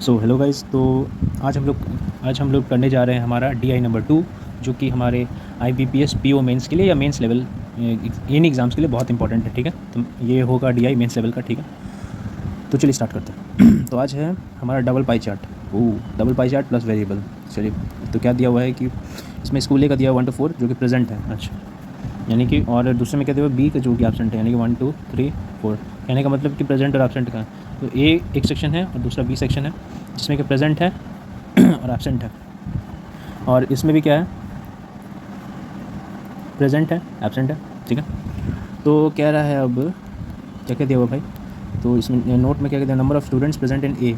So hello guys. तो आज हम लोग करने जा रहे हैं हमारा DI नंबर 2, जो कि हमारे IBPS PO मेंस के लिए या मेंस लेवल इन एग्ज़ाम्स के लिए बहुत इंपॉर्टेंट है। ठीक है, तो ये होगा DI मेंस लेवल का। ठीक है, तो चलिए स्टार्ट करते हैं। तो आज है हमारा double pie chart. Double pie chart plus variable. चलिए, तो क्या दिया हुआ है कि इसमें स्कूल ए का दिया हुआ 1 to 4 जो कि प्रेजेंट है। अच्छा, यानी कि और दूसरे में क्या दिया हुआ बी का जो कि एब्सेंट है, यानी कि 1 2 3 4। कहने का मतलब कि प्रेजेंट और एब्सेंट का। तो ए एक सेक्शन है और दूसरा बी सेक्शन है, जिसमें कि प्रेजेंट है और एब्सेंट है। और इसमें भी क्या है, प्रेजेंट है एब्सेंट है। ठीक है, तो कह रहा है अब क्या क्या दिया हुआ भाई। तो इसमें नोट में क्या कहते हैं, number of students present in A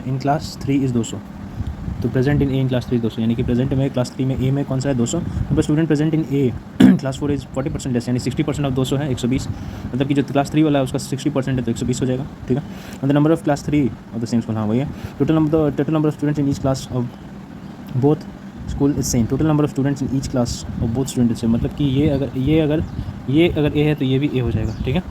in class 3 is 200। तो present in A in class 3 200, यानी कि प्रेजेंट में क्लास 3 में ए में कौन सा है 200। Number student present in A class 4 is 40% less, यानी 60% ऑफ 200 है 120। मतलब कि जो क्लास 3 वाला है उसका 60% है तो 120 हो जाएगा। ठीक है, और द नंबर ऑफ क्लास 3 और द सेम स्कूल, हाँ वही है। Total number of students in each class of both school is same. Total number of students in each class of both student is same. मतलब कि ये अगर ए है तो ये भी ए हो जाएगा। ठीक है,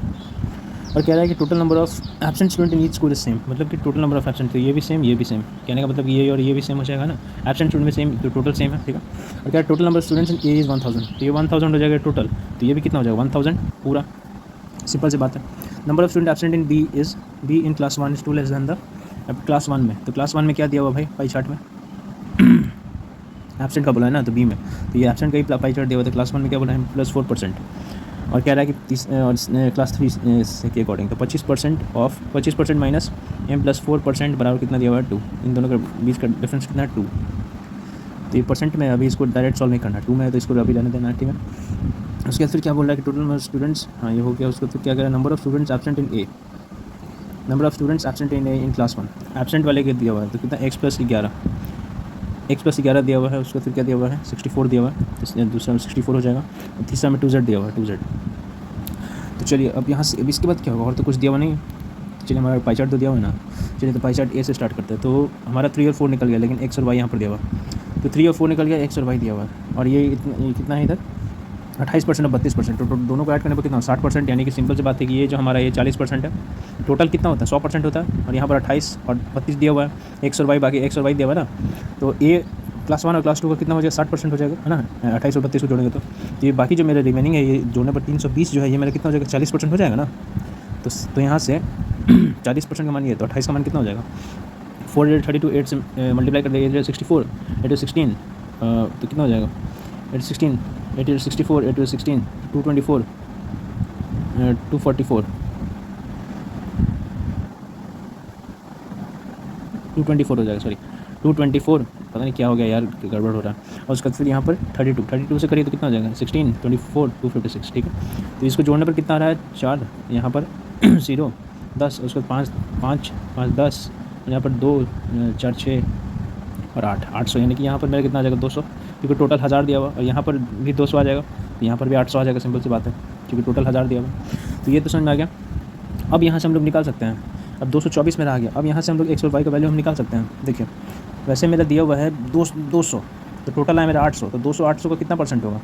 और कह रहा है कि total number of absent student in each school is same. मतलब कि टोटल नंबर ऑफ एब्सेंट, तो ये भी सेम ये भी सेम। कहने का मतलब ये और ये भी सेम हो जाएगा ना, एब्सेंट स्टूडेंट में सेम तो टोटल सेम है। ठीक है, और क्या total number of students in A is 1000। तो ये 1000 हो जाएगा टोटल, तो ये भी कितना हो जाएगा 1000 पूरा। सिंपल सी बात है। Number of student absent in B in class 1 is 2 less than the. अब क्लास 1 में, तो क्लास 1 में क्या दिया हुआ भाई पाई चार्ट में, एब्सेंट का बोला है ना, तो बी में तो ये एब्सेंट का ही पाई चार्ट दिया हुआ था। क्लास 1 में क्या बोला है +4%। और कह रहा है कि क्लास 3 के अकॉर्डिंग तो 25% माइनस m+4% बराबर कितना दिया हुआ है 2। इन दोनों का बीच का डिफरेंस कितना है 2। तो ये परसेंट में अभी इसको डायरेक्ट सॉल्व नहीं करना, 2 में है तो इसको अभी रहने देना है। ठीक है, उसके बाद फिर क्या बोल रहा है कि टोटल नंबर ऑफ स्टूडेंट्स, हाँ ये हो गया। उसको फिर क्या कह रहा है, number of students absent in A, number of students absent in A in class 1। Absent वाले के दिया हुआ है तो कितना x+11 दिया हुआ है। उसका फिर क्या दिया हुआ है 64 दिया हुआ है, इसलिए दूसरा में 64 हो जाएगा। और तीसरा में 2z दिया हुआ है 2z। तो चलिए अब यहाँ से, अब इसके बाद क्या होगा, और तो कुछ दिया हुआ नहीं। तो चलिए हमारा पाई चार्ट तो दिया हुआ है ना। चलिए तो पाई चार्ट ए से स्टार्ट करते हैं। तो हमारा 3 और 4 निकल गया, लेकिन x और y यहाँ पर दिया हुआ। तो 3 और 4 निकल गया, x और y दिया हुआ है। और ये कितना है इधर 28% और 32%। तो दोनों को ऐड करने पर कितना 60%। यानी कि सिंपल सी बात है कि ये जो हमारा ये 40% है, टोटल कितना होता है 100% होता है। और यहाँ पर 28 और 32 दिया हुआ है, x और y बाकी x और y दिया हुआ है ना। तो ए क्लास 1 और क्लास 2 का कितना हो जाएगा 60% हो जाएगा, है ना। 28 और 32 को जोड़ेंगे तो ये बाकी जो मेरा रिमेनिंग है, ये जोड़ने पर 320 जो है ये मेरा कितना हो जाएगा 40% हो जाएगा ना। तो यहाँ से 40% का मान ये, तो 28 का मान कितना हो जाएगा 432 8 से मल्टीप्लाई कर देंगे 64 8 16। तो कितना हो जाएगा 8 64 8 16 224 244 224 हो जाएगा, सॉरी 224। पता नहीं क्या हो गया यार, गड़बड़ हो रहा है। और उसके बाद फिर यहाँ पर 32 से करिए तो कितना हो जाएगा 16 24 256। ठीक है, तो इसको जोड़ने पर कितना आ रहा है 4, यहाँ पर 0 10, उसके बाद 5 10, यहाँ पर 2 4 6 और 8 800। यानी कि यहाँ पर मेरा कितना आ जाएगा 200, क्योंकि टोटल 1000 दिया हुआ। और यहाँ पर भी 200 आ जाएगा, तो यहाँ पर भी 800 आ जाएगा। सिंपल सी बात है, क्योंकि टोटल 1000 दिया हुआ। तो ये तो समझ में आ गया। अब यहाँ से हम लोग निकाल सकते हैं। अब 224 मेरा आ गया। अब यहाँ से हम लोग x और y का वैल्यू हम निकाल सकते हैं। देखिए, वैसे मेरा दिया हुआ है 200, तो टोटल है मेरा 800। तो 200 800 का कितना परसेंट होगा,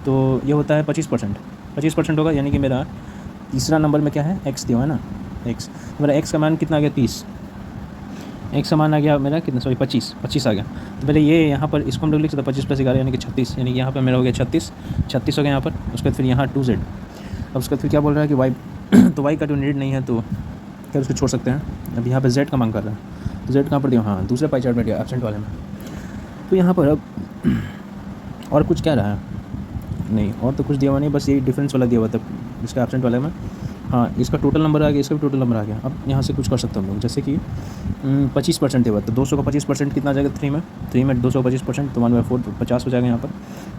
तो ये होता है 25% होगा। यानी कि मेरा तीसरा नंबर में क्या है x दिया हुआ है ना, x। मेरा x का मान कितना आ गया 30, x का मान आ गया मेरा कितना, सॉरी 25 आ गया। तो पहले ये यहाँ पर इसको हम लोग लिख सकते 25 + 11 यानी कि 36। यानी कि यहाँ पर मेरा हो गया 36 हो गया यहाँ पर। उसके बाद फिर यहाँ 2z। अब उसके बाद फिर क्या बोल रहा है कि y तो y का जो नीड नहीं है तो क्या उसको छोड़ सकते हैं। अब यहाँ पर z का मांग कर रहा है, तो z कहाँ पर दिया, हाँ दूसरे पाई चार्ट में दिया एब्सेंट वाले में। तो यहाँ पर अब और कुछ क्या रहा है नहीं, और तो कुछ दिया हुआ नहीं, बस यही डिफरेंस वाला दिया हुआ था इसका एब्सेंट वाले में। हाँ, इसका टोटल नंबर आ गया, इसका भी टोटल नंबर आ गया। अब यहाँ से कुछ कर सकते हैं हम लोग, जैसे कि 25% दिया हुआ, तो 200 का 25% कितना आ जाएगा 3 में 200 का 25% तो 1/4 50 हो जाएगा यहाँ पर।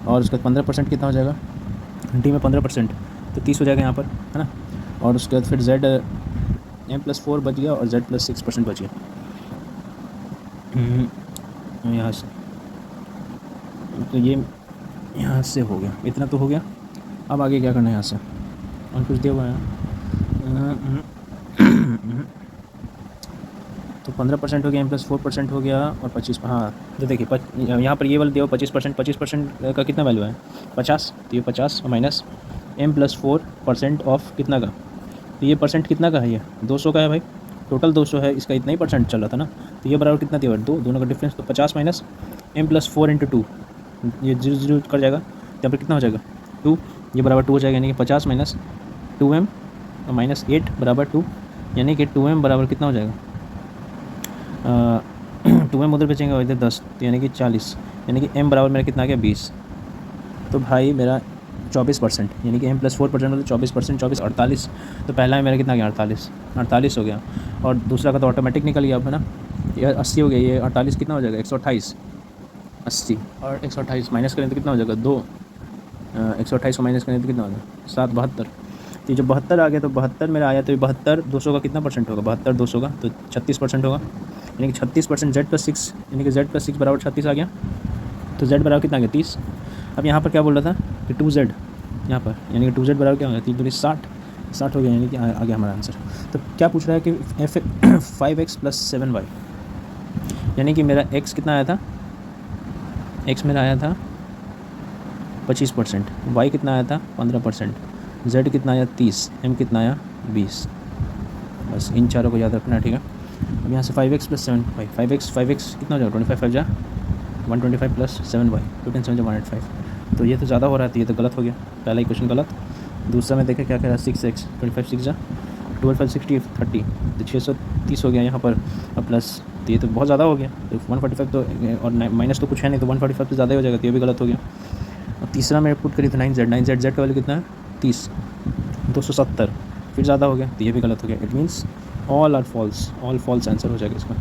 और उसका 15% कितना हो जाएगा डी में 15% तो 30 हो जाएगा यहाँ पर, है ना। और उसके बाद फिर z m+4 बच गया और z+6% बच गया यहाँ से। तो ये यहाँ से हो गया, इतना तो हो गया। अब आगे क्या करना है यहाँ से, और कुछ दिया हुआ है तो 15% हो गया, m+4% हो गया और 25, हाँ तो देखिए यहाँ पर ये वाला दिया हुआ 25% का कितना वैल्यू है 50। तो ये 50 माइनस m+4% ऑफ कितना का, तो ये परसेंट कितना का है, ये 200 का है भाई। टोटल 200 है, इसका इतना ही परसेंट चल रहा था ना, तो ये बराबर कितना दिया हुआ है 2, दोनों का डिफरेंस, तो 50 माइनस m+4 इंटू 2, ये 0 0 कर जाएगा, यहाँ पर कितना हो जाएगा 2, ये बराबर 2 हो जाएगा, यानी कि 50 माइनस 2m माइनस 8 बराबर 2, यानी कि 2m बराबर कितना हो जाएगा 2m उधर बचेंगे और इधर 10, तो यानी कि 40, यानी कि m बराबर मेरा कितना आ गया 20। तो भाई मेरा 24%, यानी कि m+4% मतलब 24%, 24 48, तो पहला है मेरा कितना गया 48 हो गया, और दूसरा का तो ऑटोमेटिक निकल गया अब है ना, ये 80 हो गया, ये 48 कितना हो जाएगा 128, 80 और 128 माइनस करें तो कितना हो जाएगा 2, 128 को माइनस करें तो कितना हो जाएगा 7, 72, तो जब 72 आ गया तो 72 मेरा आया, तो 72 200 का कितना परसेंट होगा 72 200 का तो 36% होगा, यानी कि 36% Z+6, यानी कि Z+6 बराबर 36 आ गया, तो Z बराबर कितना आ गया 30। अब यहाँ पर क्या बोल रहा था कि 2Z, यहाँ पर यानी कि 2Z बराबर क्या हो गया 3 दूनी 60 हो गया, यानी कि आ गया हमारा आंसर। तो क्या पूछ रहा है कि 5x + 7y, यानी कि मेरा x कितना आया था, x मेरा आया था 25%, y कितना आया था 15%, z कितना आया 30, m कितना आया 20, बस इन चारों को याद रखना है, ठीक है। अब यहाँ से 5x + 7y, 5x कितना हो जाएगा 25 5 जा 125 + 7y 2 7 105, तो ये तो ज़्यादा हो रहा है, तो ये तो गलत हो गया, पहला इक्वेशन गलत। दूसरा में देखें क्या कह रहा है 6x 25 6 जा 12 5 60 30, तो 630 हो गया यहाँ पर, अब प्लस, तो ये तो बहुत ज़्यादा हो गया, तो 145 तो और माइनस तो कुछ है नहीं, तो 145 तो ज़्यादा ही हो जाएगा, तो ये भी गलत हो गया। और तीसरा में पुट करी तो 9z का वैल्यू कितना है 30, 270 फिर ज़्यादा हो गया, तो ये भी गलत हो गया, it means all false answer हो जाएगा इसका।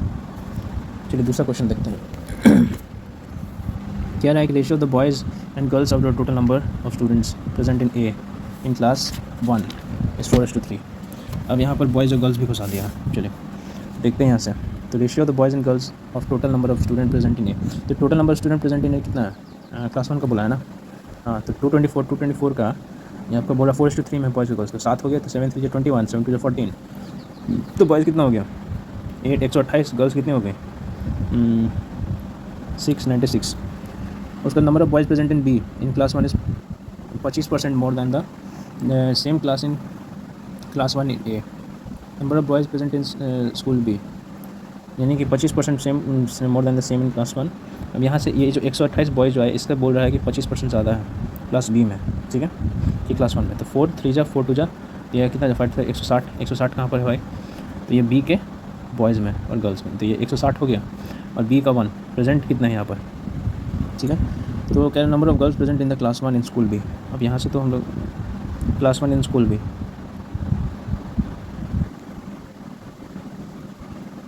चलिए दूसरा क्वेश्चन देखते हैं। क्या रहा है कि ratio of the boys and girls of the total number of students present in A in class 1 is 4:3। अब यहाँ पर बॉयज़ और गर्ल्स भी घुसा दिया, चलिए देखते हैं यहाँ से। तो ratio of the boys and girls of total number of student present in A, तो total number student present in A कितना है, क्लास 1 का बोला है ना, हाँ, तो 224 का यहाँ पर बोला 4:3 में बॉयज़ और गर्ल्स, तो 7 हो गया, तो 7 3 21 7 2 14, तो बॉयज़ कितना हो गया 8 128, गर्ल्स कितने हो गए 696। उसका number of boys present in B in class 1 is 25% more than the same class in class 1 in A, number of boys present in school B, यानी कि 25% same more than the same in class 1। अब यहाँ से ये जो 128 boys जो है इसका बोल रहा है कि 25% ज़्यादा है क्लास बी में, ठीक है, कि क्लास 1 में, तो 4 3 जा 4 2 जा, ये कितना 5 160 कहाँ पर है भाई, तो ये बी के बॉयज़ में और गर्ल्स में, तो ये 160 हो गया, और बी का 1 प्रेजेंट कितना है यहाँ पर, ठीक है। तो कह रहे number of girls present in the class 1 in school B, अब यहाँ से तो हम लोग क्लास 1 इन स्कूल बी,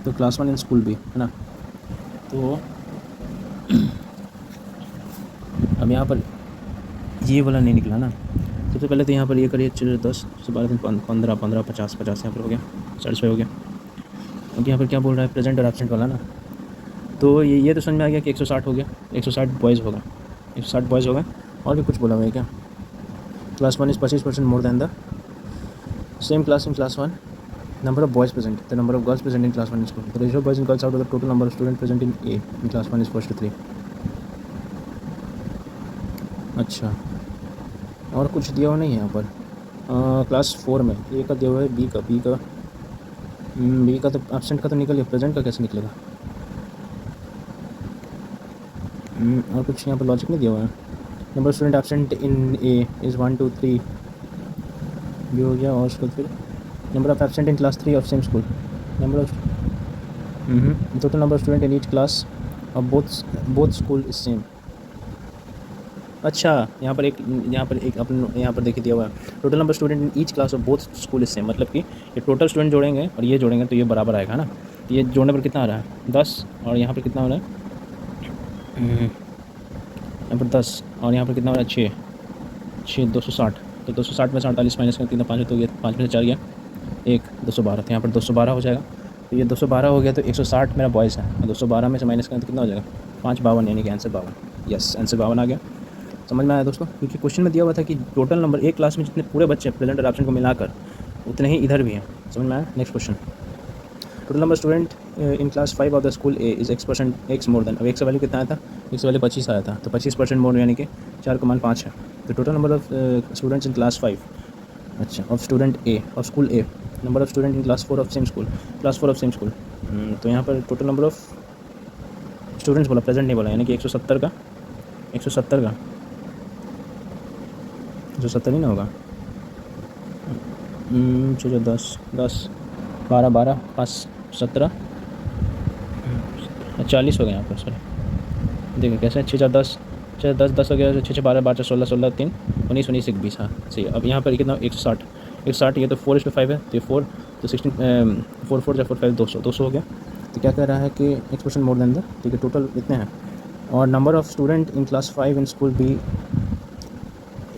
तो क्लास 1 इन स्कूल बी है ना, तो अब यहाँ पर ये वाला नहीं निकला ना, सबसे पहले तो यहाँ पर ये करिए 10 से 12 15 15 50 50 यहाँ पर हो गया 6.5 हो गया। अब यहाँ पर क्या बोल रहा है प्रेजेंट और एब्सेंट वाला ना, तो ये तो समझ में आ गया कि 160 हो गया, 160 बॉयज़ होगा, 160 बॉयज़ होगा, और भी कुछ बोला हुआ है क्या, class 1 is 25% more than the same class in class 1, number of boys present, the number of girls present in class 1 in school, the ratio of boys and girls out of the total number of students present in A in class 1 is 4:3। अच्छा, और कुछ दिया हुआ नहीं है यहाँ पर, class 4 में ए का दिया हुआ है, बी का तो एब्सेंट का तो निकल गया, प्रेजेंट का कैसे निकलेगा, और कुछ यहाँ पर लॉजिक नहीं दिया हुआ है। Number of student absent in A is 1 2 3 भी हो गया, और उसको फिर number of absent in class 3 of same school, number of total number of student in each class of both school is same. अच्छा, यहाँ पर एक अपन यहाँ पर देखिए दिया हुआ है total number student in each class of both school is same, मतलब कि ये टोटल स्टूडेंट जोड़ेंगे और ये जोड़ेंगे तो ये बराबर आएगा ना, तो ये जोड़ने पर कितना आ रहा है 10, और यहाँ पर कितना हो रहा है यहाँ पर 10, और यहाँ पर कितना हो रहा है 6 260, तो 260 में से 48 माइनस कर कितना 5 तो गया, 5 में से 4 गया 1 212, तो यहाँ पर 212 हो जाएगा, तो ये 212 हो गया, तो 160 मेरा बॉयज़ है, और 212 में से माइनस करें तो कितना हो जाएगा 5 52, यानी कि आंसर 52। यस, आंसर 52 आ गया। समझ में आया दोस्तों, क्योंकि क्वेश्चन में दिया हुआ था कि टोटल नंबर एक क्लास में जितने पूरे बच्चे प्रेजेंट और एब्सेंट को मिलाकर उतने ही इधर भी हैं। समझ में आया। Next question, total number student in class 5 of the school A is x more than, अब x का वैल्यू कितना आया था, x का वैल्यू 25 आया था, तो 25% मोर यानी कि 4 का मान 5 है। तो total number of students in class 5 अच्छा of student A of school A number of student in class 4 of same school, class 4 of same school. तो यहाँ पर टोटल नंबर ऑफ स्टूडेंट्स बोला, प्रेजेंट नहीं बोला, यानी कि 170 का 170 का 170 नहीं ना होगा। 6 10 10 12 12 5 17 40 हो गया यहाँ पर, सॉरी देखिए कैसे 6 4 10 6 10 10 हो गया, 6 6 12 12 16 16 3 19 19 1 20। हाँ सही। अब यहाँ पर कितना 160 160, ये तो 4:5 है, तो ये 4 तो 16 4 4 4 5 200 200 हो गया। तो क्या कह रहा है कि एक्सप्रेशन मोर देन द, ठीक है, टोटल इतने हैं। और number of student in class 5 in school B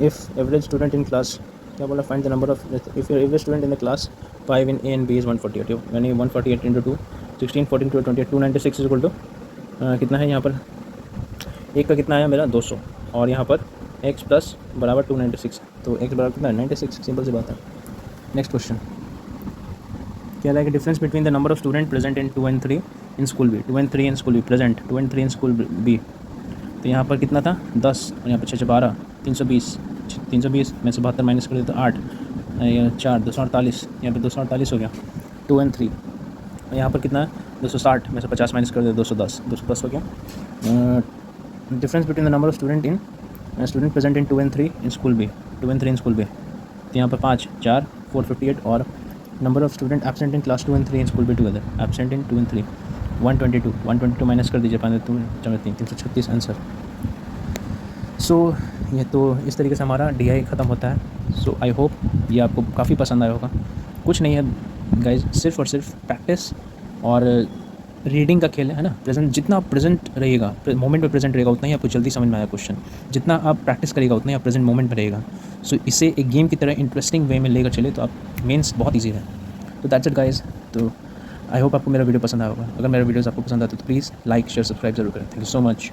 if average student in class, क्या बोला, find the number of if average student in the class 5 in A and B is 148, यानी 148 into 2 16 14 28 296 is equal to कितना है यहाँ पर, एक का कितना आया मेरा 200, और यहाँ पर x प्लस बराबर 296, तो x बराबर कितना है 96, सिंपल सी बात है। नेक्स्ट क्वेश्चन क्या है कि difference between the number of student present in 2 and 3 in school B, 2 and 3 in school B, present 2 and 3 in school B. तो यहाँ पर कितना था 10, और यहाँ पर 6 6 12 320, 320 में से 72 माइनस कर देते 8 4 248, यहाँ पर 248 हो गया 2 and 3। और यहाँ पर कितना है 260 में से 50 माइनस कर देते 210, 210 हो गया। Difference between the number of student present in 2 and 3 in school B, 2 and 3 in school B. तो यहाँ पर 5 4 458, और number of student absent in class 2 and 3 in school B together, absent in 2 and 3 122 minus कर दीजिए 5 2 4 3 336 answer. सो ये तो इस तरीके से हमारा DI ख़त्म होता है। सो आई होप ये आपको काफ़ी पसंद आया होगा। कुछ नहीं है गाइज, सिर्फ और सिर्फ प्रैक्टिस और रीडिंग का खेल है ना। प्रेजेंट, जितना आप प्रेजेंट रहेगा, मोमेंट में प्रेजेंट रहेगा, उतना ही आपको जल्दी समझ में आएगा क्वेश्चन। जितना आप प्रैक्टिस करेगा उतना ही आप प्रेजेंट मोमेंट में रहेगा। सो इसे एक गेम की तरह इंटरेस्टिंग वे में लेकर चले तो आप मेंस बहुत ईजी है। तो दैट्स इट गाइज। तो आई होप आपको मेरा वीडियो पसंद आया होगा। अगर मेरा वीडियोस आपको पसंद आते तो प्लीज़ लाइक शेयर सब्सक्राइब जरूर करें। Thank you so much.